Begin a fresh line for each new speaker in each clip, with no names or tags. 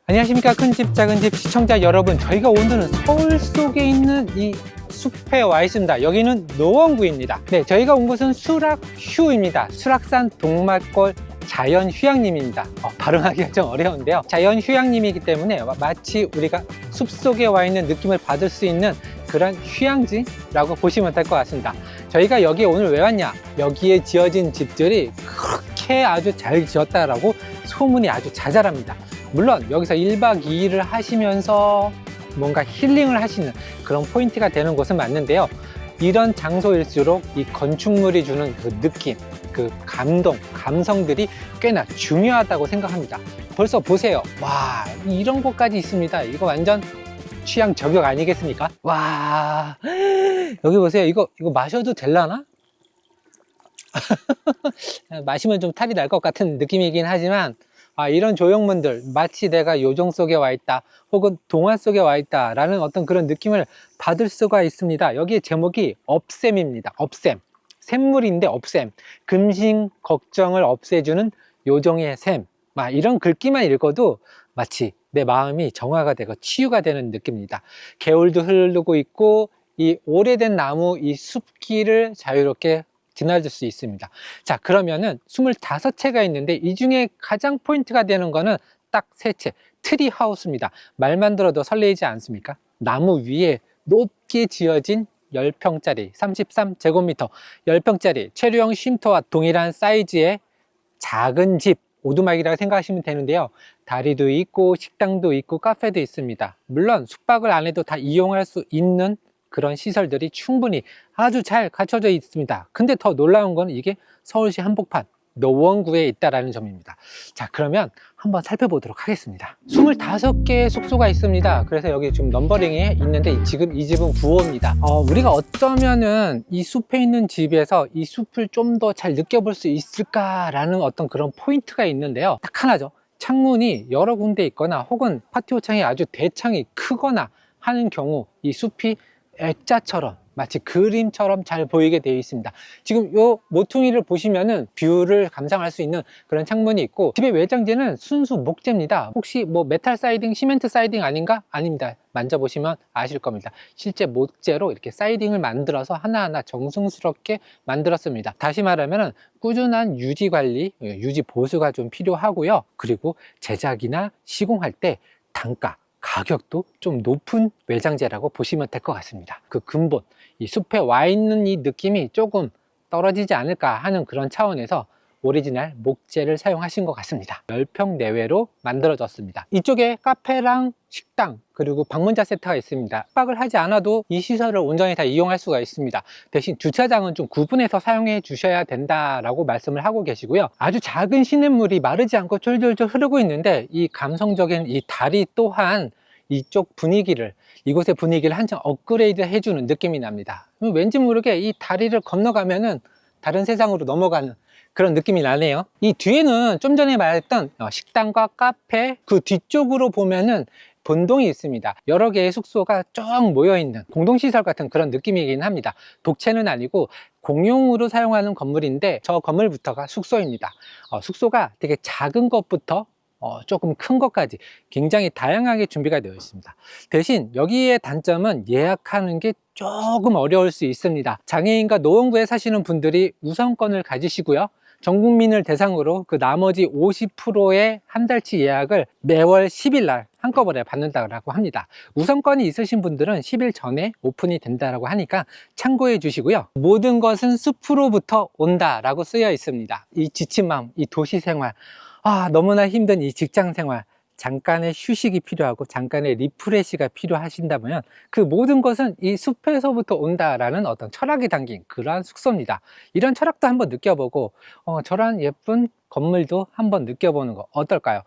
안녕하십니까. 큰집 작은집 시청자 여러분, 저희가 오늘은 서울 속에 있는 이 숲에 와 있습니다. 여기는 노원구입니다. 네, 저희가 온 곳은 수락휴입니다. 수락산 동막골 자연휴양림입니다. 발음하기가 좀 어려운데요, 자연휴양림이기 때문에 마치 우리가 숲속에 와 있는 느낌을 받을 수 있는 그런 휴양지라고 보시면 될 것 같습니다. 저희가 여기에 오늘 왜 왔냐, 여기에 지어진 집들이 그렇게 아주 잘 지었다라고 소문이 아주 자잘합니다. 물론 여기서 1박 2일을 하시면서 뭔가 힐링을 하시는 그런 포인트가 되는 곳은 맞는데요, 이런 장소일수록 이 건축물이 주는 그 느낌, 그 감동, 감성들이 꽤나 중요하다고 생각합니다. 벌써 보세요. 와, 이런 곳까지 있습니다. 이거 완전 취향 저격 아니겠습니까? 와, 여기 보세요. 이거 마셔도 될라나? 마시면 좀 탈이 날 것 같은 느낌이긴 하지만, 이런 조형물들, 마치 내가 요정 속에 와 있다 혹은 동화 속에 와 있다 라는 어떤 그런 느낌을 받을 수가 있습니다. 여기에 제목이 업샘입니다. 업샘, 샘물인데 업샘, 금신 걱정을 없애주는 요정의 샘. 이런 글귀만 읽어도 마치 내 마음이 정화가 되고 치유가 되는 느낌입니다. 개울도 흐르고 있고 이 오래된 나무, 이 숲길을 자유롭게 지나줄 수 있습니다. 자, 그러면은 25채가 있는데 이 중에 가장 포인트가 되는 거는 딱 3채, 트리하우스입니다. 말만 들어도 설레이지 않습니까? 나무 위에 높게 지어진 10평짜리 33제곱미터 10평짜리 체류형 쉼터와 동일한 사이즈의 작은 집, 오두막이라고 생각하시면 되는데요, 다리도 있고 식당도 있고 카페도 있습니다. 물론 숙박을 안 해도 다 이용할 수 있는 그런 시설들이 충분히 아주 잘 갖춰져 있습니다. 근데 더 놀라운 건 이게 서울시 한복판 노원구에 있다는 점입니다. 자, 그러면 한번 살펴보도록 하겠습니다. 25개의 숙소가 있습니다. 그래서 여기 지금 넘버링이 있는데 지금 이 집은 9호입니다. 우리가 어쩌면은 이 숲에 있는 집에서 이 숲을 좀 더 잘 느껴볼 수 있을까라는 어떤 그런 포인트가 있는데요, 딱 하나죠. 창문이 여러 군데 있거나 혹은 파티오 창이 아주 대창이 크거나 하는 경우 이 숲이 액자처럼, 마치 그림처럼 잘 보이게 되어 있습니다. 지금 요 모퉁이를 보시면은 뷰를 감상할 수 있는 그런 창문이 있고, 집의 외장재는 순수 목재입니다. 혹시 뭐 메탈 사이딩, 시멘트 사이딩 아닌가? 아닙니다. 만져보시면 아실 겁니다. 실제 목재로 이렇게 사이딩을 만들어서 하나하나 정성스럽게 만들었습니다. 다시 말하면 꾸준한 유지 관리, 유지 보수가 좀 필요하고요. 그리고 제작이나 시공할 때 단가, 가격도 좀 높은 외장재라고 보시면 될 것 같습니다. 그 근본, 이 숲에 와 있는 이 느낌이 조금 떨어지지 않을까 하는 그런 차원에서 오리지널 목재를 사용하신 것 같습니다. 10평 내외로 만들어졌습니다. 이쪽에 카페랑 식당 그리고 방문자 세트가 있습니다. 숙박을 하지 않아도 이 시설을 온전히 다 이용할 수가 있습니다. 대신 주차장은 좀 구분해서 사용해 주셔야 된다라고 말씀을 하고 계시고요. 아주 작은 시냇물이 마르지 않고 쫄쫄쫄 흐르고 있는데 이 감성적인 이 다리 또한 이쪽 분위기를, 이곳의 분위기를 한층 업그레이드 해주는 느낌이 납니다. 왠지 모르게 이 다리를 건너가면은 다른 세상으로 넘어가는 그런 느낌이 나네요. 이 뒤에는 좀 전에 말했던 식당과 카페, 그 뒤쪽으로 보면은 본동이 있습니다. 여러 개의 숙소가 쭉 모여있는 공동시설 같은 그런 느낌이긴 합니다. 독채는 아니고 공용으로 사용하는 건물인데 저 건물부터가 숙소입니다. 숙소가 되게 작은 것부터 조금 큰 것까지 굉장히 다양하게 준비가 되어 있습니다. 대신 여기의 단점은 예약하는 게 조금 어려울 수 있습니다. 장애인과 노원구에 사시는 분들이 우선권을 가지시고요, 전 국민을 대상으로 그 나머지 50%의 한 달치 예약을 매월 10일 날 한꺼번에 받는다고 합니다. 우선권이 있으신 분들은 10일 전에 오픈이 된다고 하니까 참고해 주시고요. 모든 것은 숲으로부터 온다라고 쓰여 있습니다. 이 지친 마음, 이 도시 생활, 너무나 힘든 이 직장 생활, 잠깐의 휴식이 필요하고 잠깐의 리프레시가 필요하신다면 그 모든 것은 이 숲에서부터 온다라는 어떤 철학이 담긴 그러한 숙소입니다. 이런 철학도 한번 느껴보고 저런 예쁜 건물도 한번 느껴보는 거 어떨까요?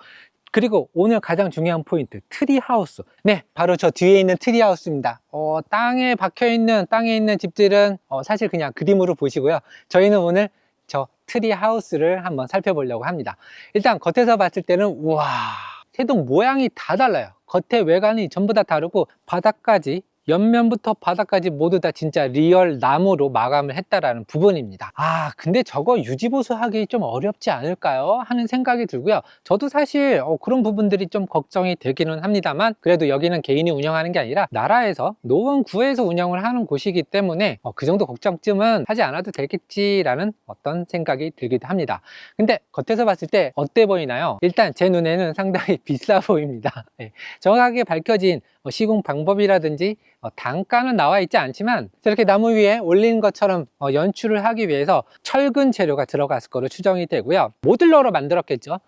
그리고 오늘 가장 중요한 포인트, 트리하우스. 네, 바로 저 뒤에 있는 트리하우스입니다. 땅에 있는 집들은 사실 그냥 그림으로 보시고요. 저희는 오늘 저 트리하우스를 한번 살펴보려고 합니다. 일단 겉에서 봤을 때는 우와, 새동 모양이 다 달라요. 겉에 외관이 전부 다 다르고 바닥까지 옆면부터 바닥까지 모두 다 진짜 리얼 나무로 마감을 했다라는 부분입니다. 근데 저거 유지보수하기 좀 어렵지 않을까요? 하는 생각이 들고요. 저도 사실 그런 부분들이 좀 걱정이 되기는 합니다만, 그래도 여기는 개인이 운영하는 게 아니라 나라에서 노원구에서 운영을 하는 곳이기 때문에 그 정도 걱정쯤은 하지 않아도 되겠지라는 어떤 생각이 들기도 합니다. 근데 겉에서 봤을 때 어때 보이나요? 일단 제 눈에는 상당히 비싸 보입니다. 네. 정확하게 밝혀진 시공 방법이라든지 단가는 나와 있지 않지만, 저렇게 나무 위에 올린 것처럼 연출을 하기 위해서 철근 재료가 들어갔을 거로 추정이 되고요. 모듈러로 만들었겠죠.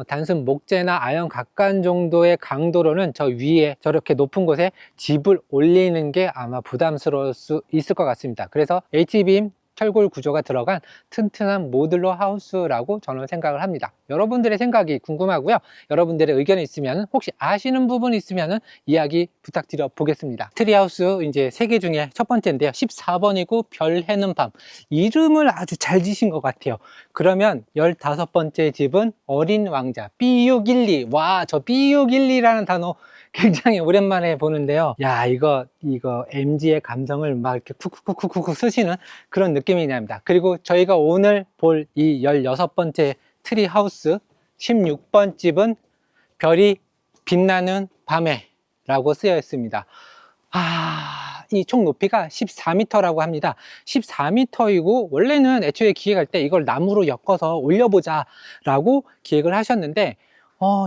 단순 목재나 아연 각간 정도의 강도로는 저 위에 저렇게 높은 곳에 집을 올리는 게 아마 부담스러울 수 있을 것 같습니다. 그래서 H빔 철골 구조가 들어간 튼튼한 모듈러 하우스라고 저는 생각을 합니다. 여러분들의 생각이 궁금하고요. 여러분들의 의견이 있으면, 혹시 아시는 부분이 있으면 이야기 부탁드려 보겠습니다. 트리하우스 이제 3개 중에 첫 번째인데요. 14번이고 별 해는 밤. 이름을 아주 잘 지신 것 같아요. 그러면 15번째 집은 어린 왕자 B612. 와, 저 B612라는 단어 굉장히 오랜만에 보는데요. 야, 이거 MG의 감성을 막 이렇게 쿡쿡쿡쿡 쓰시는 그런 느낌이 납니다. 그리고 저희가 오늘 볼 이 16번째 트리 하우스 16번 집은 별이 빛나는 밤에 라고 쓰여 있습니다. 이 총 높이가 14m라고 합니다. 14m이고 원래는 애초에 기획할 때 이걸 나무로 엮어서 올려보자 라고 기획을 하셨는데,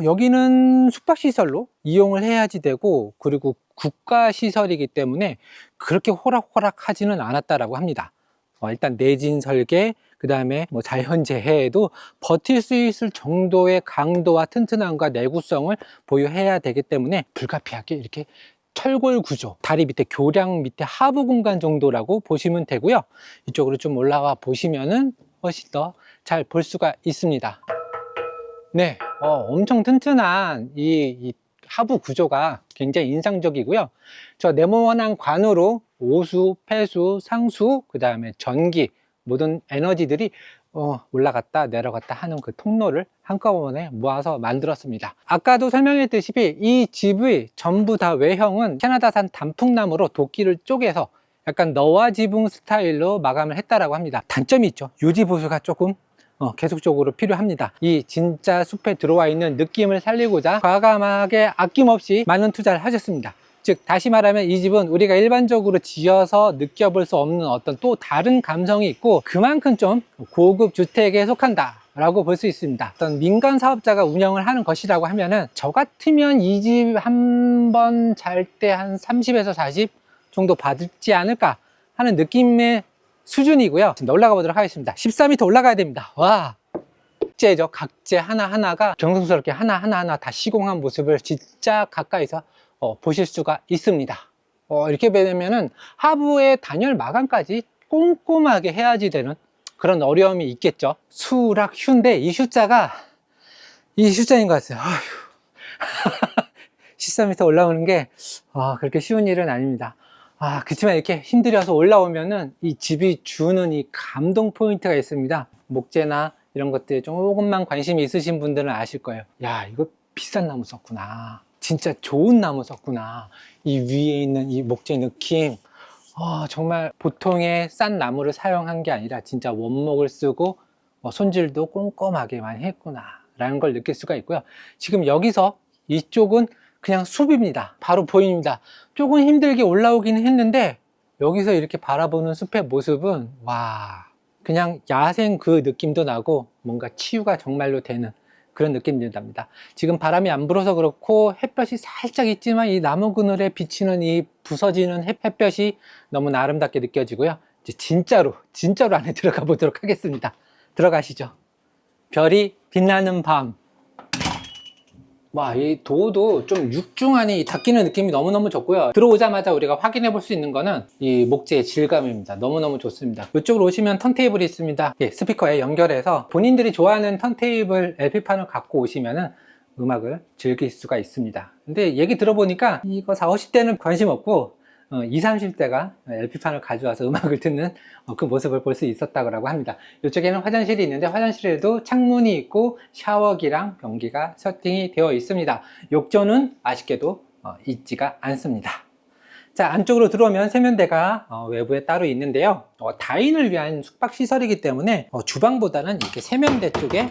여기는 숙박시설로 이용을 해야지 되고, 그리고 국가시설이기 때문에 그렇게 호락호락 하지는 않았다라고 합니다. 일단 내진 설계, 그 다음에 뭐 자연재해에도 버틸 수 있을 정도의 강도와 튼튼함과 내구성을 보유해야 되기 때문에 불가피하게 이렇게 철골 구조, 다리 밑에 교량 밑에 하부 공간 정도라고 보시면 되고요. 이쪽으로 좀 올라와 보시면은 훨씬 더 잘 볼 수가 있습니다. 네, 엄청 튼튼한 이 하부 구조가 굉장히 인상적이고요. 저 네모난 관으로 오수, 폐수, 상수, 그 다음에 전기, 모든 에너지들이 올라갔다 내려갔다 하는 그 통로를 한꺼번에 모아서 만들었습니다. 아까도 설명했듯이 이 집의 전부 다 외형은 캐나다산 단풍나무로 도끼를 쪼개서 약간 너와 지붕 스타일로 마감을 했다라고 합니다. 단점이 있죠. 유지 보수가 조금 계속적으로 필요합니다. 이 진짜 숲에 들어와 있는 느낌을 살리고자 과감하게 아낌없이 많은 투자를 하셨습니다. 즉 다시 말하면 이 집은 우리가 일반적으로 지어서 느껴볼 수 없는 어떤 또 다른 감성이 있고, 그만큼 좀 고급 주택에 속한다 라고 볼 수 있습니다. 어떤 민간 사업자가 운영을 하는 것이라고 하면은, 저 같으면 이 집 한 번 잘 때 한 30에서 40 정도 받지 않을까 하는 느낌의 수준이고요. 올라가 보도록 하겠습니다. 14m 올라가야 됩니다. 와, 각재죠. 각재 하나하나가 정성스럽게 하나하나 다 시공한 모습을 진짜 가까이서 보실 수가 있습니다. 이렇게 되면은 하부의 단열 마감까지 꼼꼼하게 해야지 되는 그런 어려움이 있겠죠. 수락 휴인데 이 슈자인 것 같아요. 14m 올라오는 게 그렇게 쉬운 일은 아닙니다. 그렇지만 이렇게 힘들여서 올라오면은 이 집이 주는 이 감동 포인트가 있습니다. 목재나 이런 것들에 조금만 관심이 있으신 분들은 아실 거예요. 야, 이거 비싼 나무 썼구나. 진짜 좋은 나무 썼구나. 이 위에 있는 이 목재 느낌. 정말 보통의 싼 나무를 사용한 게 아니라 진짜 원목을 쓰고 손질도 꼼꼼하게 많이 했구나 라는 걸 느낄 수가 있고요. 지금 여기서 이쪽은 그냥 숲입니다. 바로 보입니다. 조금 힘들게 올라오긴 했는데, 여기서 이렇게 바라보는 숲의 모습은 와, 그냥 야생 그 느낌도 나고 뭔가 치유가 정말로 되는 그런 느낌이 듭니다. 지금 바람이 안 불어서 그렇고 햇볕이 살짝 있지만 이 나무 그늘에 비치는 이 부서지는 햇볕이 너무나 아름답게 느껴지고요. 이제 진짜로 안에 들어가 보도록 하겠습니다. 들어가시죠. 별이 빛나는 밤. 와, 이 도어도 좀 육중하니 닫히는 느낌이 너무너무 좋고요. 들어오자마자 우리가 확인해 볼 수 있는 거는 이 목재의 질감입니다. 너무너무 좋습니다. 이쪽으로 오시면 턴테이블이 있습니다. 스피커에 연결해서 본인들이 좋아하는 턴테이블 LP판을 갖고 오시면은 음악을 즐길 수가 있습니다. 근데 얘기 들어보니까 이거 40, 50대는 관심 없고 20, 30대가 LP판을 가져와서 음악을 듣는 그 모습을 볼 수 있었다고 합니다. 이쪽에는 화장실이 있는데 화장실에도 창문이 있고 샤워기랑 변기가 세팅이 되어 있습니다. 욕조는 아쉽게도 있지가 않습니다. 자, 안쪽으로 들어오면 세면대가 외부에 따로 있는데요. 다인을 위한 숙박시설이기 때문에 주방보다는 이렇게 세면대 쪽에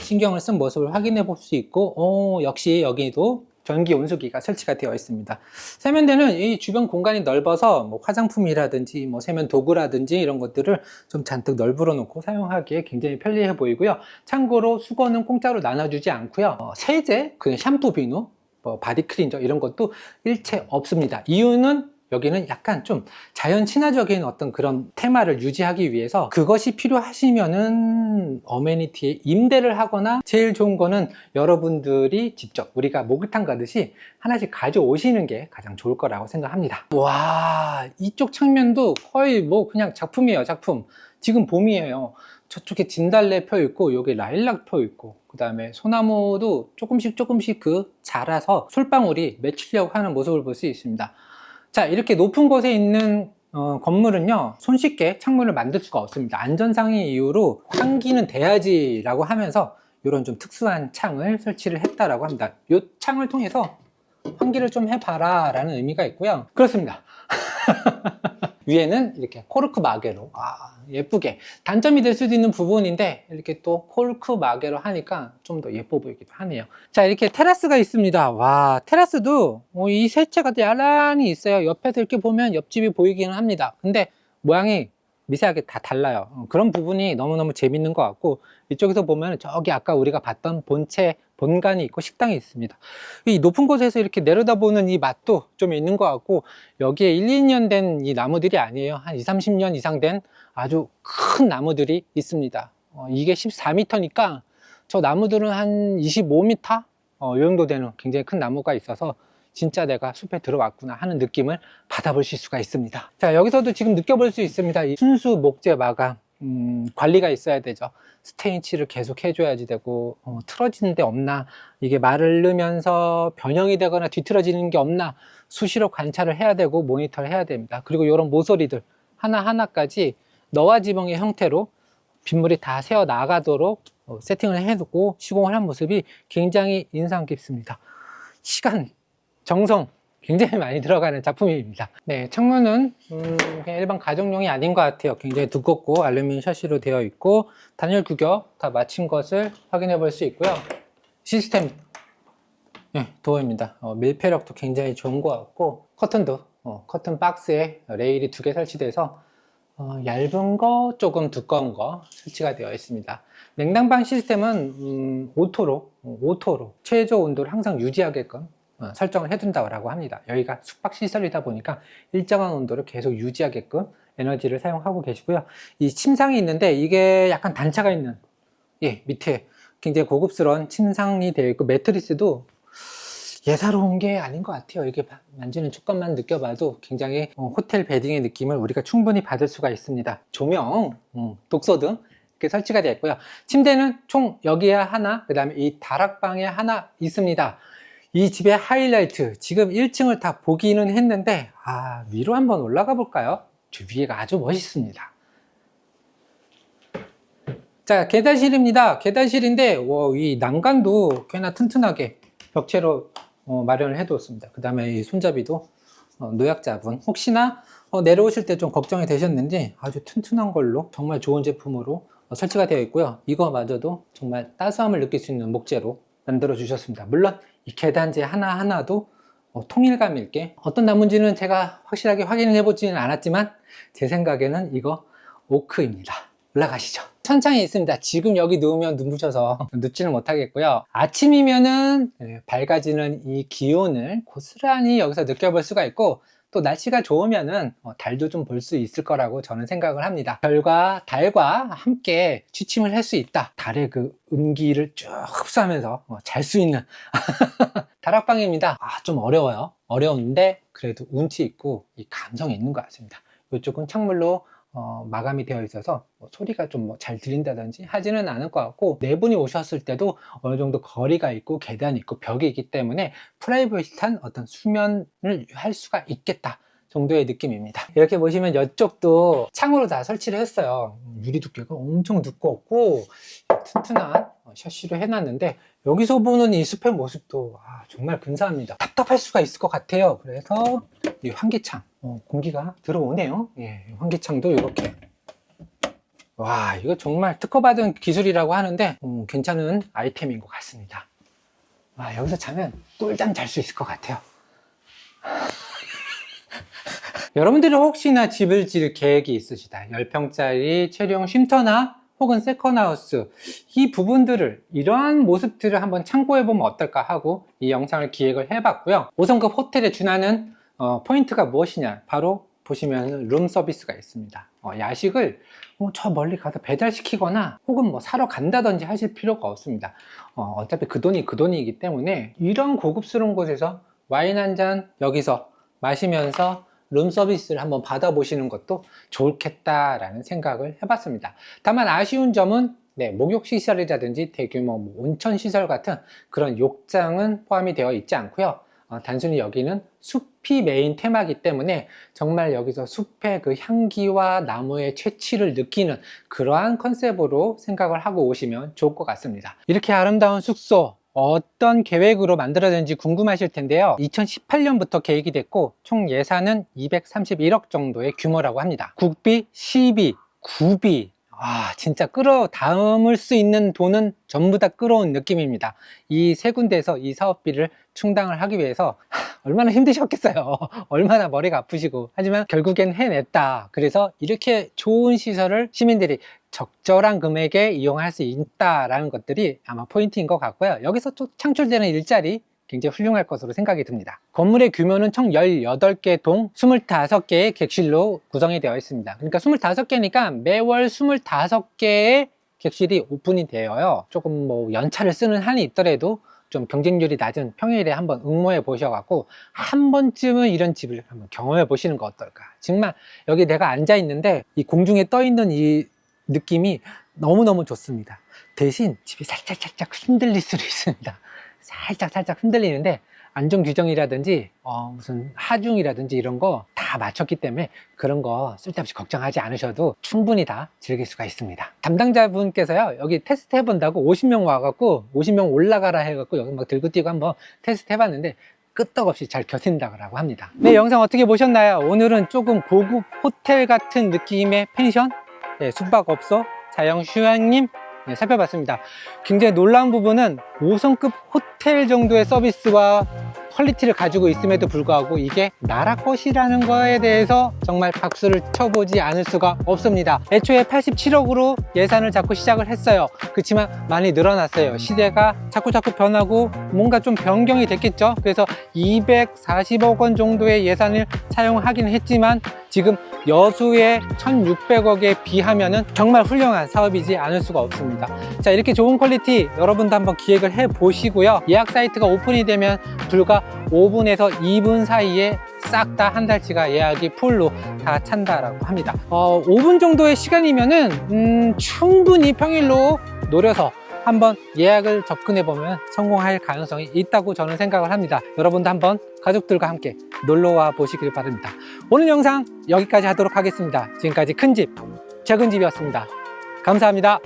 신경을 쓴 모습을 확인해 볼 수 있고, 역시 여기도 전기 온수기가 설치가 되어 있습니다. 세면대는 이 주변 공간이 넓어서 뭐 화장품이라든지 뭐 세면 도구라든지 이런 것들을 좀 잔뜩 널브러 놓고 사용하기에 굉장히 편리해 보이고요. 참고로 수건은 공짜로 나눠주지 않고요. 세제, 그냥 샴푸 비누, 뭐 바디 클린저 이런 것도 일체 없습니다. 이유는 여기는 약간 좀 자연 친화적인 어떤 그런 테마를 유지하기 위해서 그것이 필요하시면은 어메니티에 임대를 하거나 제일 좋은 거는 여러분들이 직접 우리가 목욕탕 가듯이 하나씩 가져오시는 게 가장 좋을 거라고 생각합니다. 와, 이쪽 측면도 거의 뭐 그냥 작품이에요, 작품. 지금 봄이에요. 저쪽에 진달래 펴 있고 여기 라일락 펴 있고 그 다음에 소나무도 조금씩 그 자라서 솔방울이 맺히려고 하는 모습을 볼 수 있습니다. 자, 이렇게 높은 곳에 있는 건물은요, 손쉽게 창문을 만들 수가 없습니다. 안전상의 이유로 환기는 돼야지라고 하면서 이런 좀 특수한 창을 설치를 했다라고 합니다. 이 창을 통해서 환기를 좀 해봐라 라는 의미가 있고요. 그렇습니다. 위에는 이렇게 코르크 마개로 예쁘게 단점이 될 수도 있는 부분인데 이렇게 또 코르크 마개로 하니까 좀 더 예뻐 보이기도 하네요. 자, 이렇게 테라스가 있습니다. 와, 테라스도 이 세채가 나란히 있어요. 옆에서 이렇게 보면 옆집이 보이기는 합니다. 근데 모양이 미세하게 다 달라요. 그런 부분이 너무너무 재밌는 것 같고, 이쪽에서 보면 저기 아까 우리가 봤던 본체 본관이 있고 식당이 있습니다. 이 높은 곳에서 이렇게 내려다보는 이 맛도 좀 있는 것 같고, 여기에 1, 2년 된 이 나무들이 아니에요. 한 2, 30년 이상 된 아주 큰 나무들이 있습니다. 이게 14m니까 저 나무들은 한 25m? 이 정도 되는 굉장히 큰 나무가 있어서 진짜 내가 숲에 들어왔구나 하는 느낌을 받아보실 수가 있습니다. 자, 여기서도 지금 느껴볼 수 있습니다. 이 순수 목재 마감 관리가 있어야 되죠. 스테인치를 계속 해줘야지 되고, 틀어지는 데 없나, 이게 마르면서 변형이 되거나 뒤틀어지는 게 없나 수시로 관찰을 해야 되고 모니터를 해야 됩니다. 그리고 이런 모서리들 하나하나까지 너와 지붕의 형태로 빗물이 다 새어 나가도록 세팅을 해두고 시공을 한 모습이 굉장히 인상 깊습니다. 시간, 정성 굉장히 많이 들어가는 작품입니다. 네, 창문은 그냥 일반 가정용이 아닌 것 같아요. 굉장히 두껍고 알루미늄 샤시로 되어 있고 단열 규격 다 마친 것을 확인해 볼 수 있고요. 시스템 도어입니다. 밀폐력도 굉장히 좋은 것 같고 커튼도 커튼 박스에 레일이 2개 설치돼서 얇은 거 조금 두꺼운 거 설치가 되어 있습니다. 냉난방 시스템은 오토로 최저 온도를 항상 유지하게끔 설정을 해둔다고 합니다. 여기가 숙박시설이다 보니까 일정한 온도를 계속 유지하게끔 에너지를 사용하고 계시고요. 이 침상이 있는데 이게 약간 단차가 있는 밑에 굉장히 고급스러운 침상이 되어 있고 매트리스도 예사로운 게 아닌 것 같아요. 이게 만지는 촉감만 느껴봐도 굉장히 호텔 베딩의 느낌을 우리가 충분히 받을 수가 있습니다. 조명, 독서등 이렇게 설치가 되어 있고요. 침대는 총 여기에 하나, 그 다음에 이 다락방에 하나 있습니다. 이 집의 하이라이트, 지금 1층을 다 보기는 했는데 위로 한번 올라가 볼까요? 저 위에가 아주 멋있습니다. 자, 계단실입니다. 계단실인데 이 난간도 꽤나 튼튼하게 벽체로 마련을 해두었습니다. 그 다음에 이 손잡이도 노약자분 혹시나 내려오실 때 좀 걱정이 되셨는지 아주 튼튼한 걸로 정말 좋은 제품으로 설치가 되어 있고요. 이거마저도 정말 따스함을 느낄 수 있는 목재로 만들어 주셨습니다. 물론 이 계단재 하나하나도 통일감 있게 어떤 나무인지는 제가 확실하게 확인을 해보지는 않았지만 제 생각에는 이거 오크입니다. 올라가시죠. 천창이 있습니다. 지금 여기 누우면 눈부셔서 눕지는 못하겠고요. 아침이면은 밝아지는 이 기온을 고스란히 여기서 느껴볼 수가 있고, 또 날씨가 좋으면은 달도 좀 볼 수 있을 거라고 저는 생각을 합니다. 별과 달과 함께 취침을 할 수 있다. 달의 그 음기를 쭉 흡수하면서 잘 수 있는 다락방입니다. 좀 어려워요. 어려운데 그래도 운치 있고 이 감성이 있는 것 같습니다. 이쪽은 창문로 마감이 되어 있어서 소리가 좀 잘 들린다든지 하지는 않을 것 같고, 네 분이 오셨을 때도 어느 정도 거리가 있고 계단이 있고 벽이 있기 때문에 프라이빗한 어떤 수면을 할 수가 있겠다 정도의 느낌입니다. 이렇게 보시면 이쪽도 창으로 다 설치를 했어요. 유리 두께가 엄청 두껍고 튼튼한 샤시로 해놨는데, 여기서 보는 이 숲의 모습도 정말 근사합니다. 답답할 수가 있을 것 같아요. 그래서 이 환기창, 공기가 들어오네요. 예, 환기창도 이렇게. 와, 이거 정말 특허받은 기술이라고 하는데 괜찮은 아이템인 것 같습니다. 와, 여기서 자면 꿀잠 잘 수 있을 것 같아요. 여러분들이 혹시나 집을 지을 계획이 있으시다, 10평짜리 체류형 쉼터나 혹은 세컨하우스, 이 부분들을, 이러한 모습들을 한번 참고해 보면 어떨까 하고 이 영상을 기획을 해 봤고요. 5성급 호텔에 준하는 포인트가 무엇이냐, 바로 보시면 룸 서비스가 있습니다. 야식을 저 멀리 가서 배달시키거나 혹은 뭐 사러 간다든지 하실 필요가 없습니다. 어차피 그 돈이 그 돈이기 때문에 이런 고급스러운 곳에서 와인 한 잔 여기서 마시면서 룸 서비스를 한번 받아보시는 것도 좋겠다라는 생각을 해봤습니다. 다만 아쉬운 점은 목욕 시설이라든지 대규모 온천 시설 같은 그런 욕장은 포함이 되어 있지 않고요. 단순히 여기는 숲이 메인 테마이기 때문에 정말 여기서 숲의 그 향기와 나무의 채취를 느끼는 그러한 컨셉으로 생각을 하고 오시면 좋을 것 같습니다. 이렇게 아름다운 숙소 어떤 계획으로 만들어졌는지 궁금하실 텐데요. 2018년부터 계획이 됐고 총 예산은 231억 정도의 규모라고 합니다. 국비, 실비, 구비, 진짜 담을 수 있는 돈은 전부 다 끌어온 느낌입니다. 이 세 군데에서 이 사업비를 충당을 하기 위해서 얼마나 힘드셨겠어요. 얼마나 머리가 아프시고. 하지만 결국엔 해냈다. 그래서 이렇게 좋은 시설을 시민들이 적절한 금액에 이용할 수 있다라는 것들이 아마 포인트인 것 같고요. 여기서 또 창출되는 일자리 굉장히 훌륭할 것으로 생각이 듭니다. 건물의 규모는 총 18개 동 25개의 객실로 구성이 되어 있습니다. 그러니까 25개니까 매월 25개의 객실이 오픈이 되어요. 조금 뭐 연차를 쓰는 한이 있더라도 좀 경쟁률이 낮은 평일에 한번 응모해 보셔갖고 한 번쯤은 이런 집을 한번 경험해 보시는 거 어떨까. 정말 여기 내가 앉아 있는데 이 공중에 떠 있는 이 느낌이 너무너무 좋습니다. 대신 집이 살짝 흔들릴 수도 있습니다. 살짝 흔들리는데 안전 규정이라든지 무슨 하중이라든지 이런 거 다 맞췄기 때문에 그런 거 쓸데없이 걱정하지 않으셔도 충분히 다 즐길 수가 있습니다. 담당자분께서요, 여기 테스트 해본다고 50명 와갖고 50명 올라가라 해갖고 여기 막 들고 뛰고 한번 테스트 해봤는데 끄떡없이 잘 켜진다고 합니다. 네, 영상 어떻게 보셨나요? 오늘은 조금 고급 호텔 같은 느낌의 펜션, 숙박업소, 자영 휴양림 살펴봤습니다. 굉장히 놀라운 부분은 5성급 호텔 정도의 서비스와 퀄리티를 가지고 있음에도 불구하고 이게 나라 것이라는 거에 대해서 정말 박수를 쳐보지 않을 수가 없습니다. 애초에 87억으로 예산을 잡고 시작을 했어요. 그렇지만 많이 늘어났어요. 시대가 자꾸 변하고 뭔가 좀 변경이 됐겠죠. 그래서 240억 원 정도의 예산을 사용하긴 했지만 지금 여수의 1600억에 비하면은 정말 훌륭한 사업이지 않을 수가 없습니다. 자, 이렇게 좋은 퀄리티 여러분도 한번 기획을 해 보시고요. 예약 사이트가 오픈이 되면 불과 5분에서 2분 사이에 싹 다 한 달치가 예약이 풀로 다 찬다라고 합니다. 5분 정도의 시간이면은 충분히 평일로 노려서 한번 예약을 접근해 보면 성공할 가능성이 있다고 저는 생각을 합니다. 여러분도 한번 가족들과 함께 놀러와 보시길 바랍니다. 오늘 영상 여기까지 하도록 하겠습니다. 지금까지 큰집 작은집이었습니다. 감사합니다.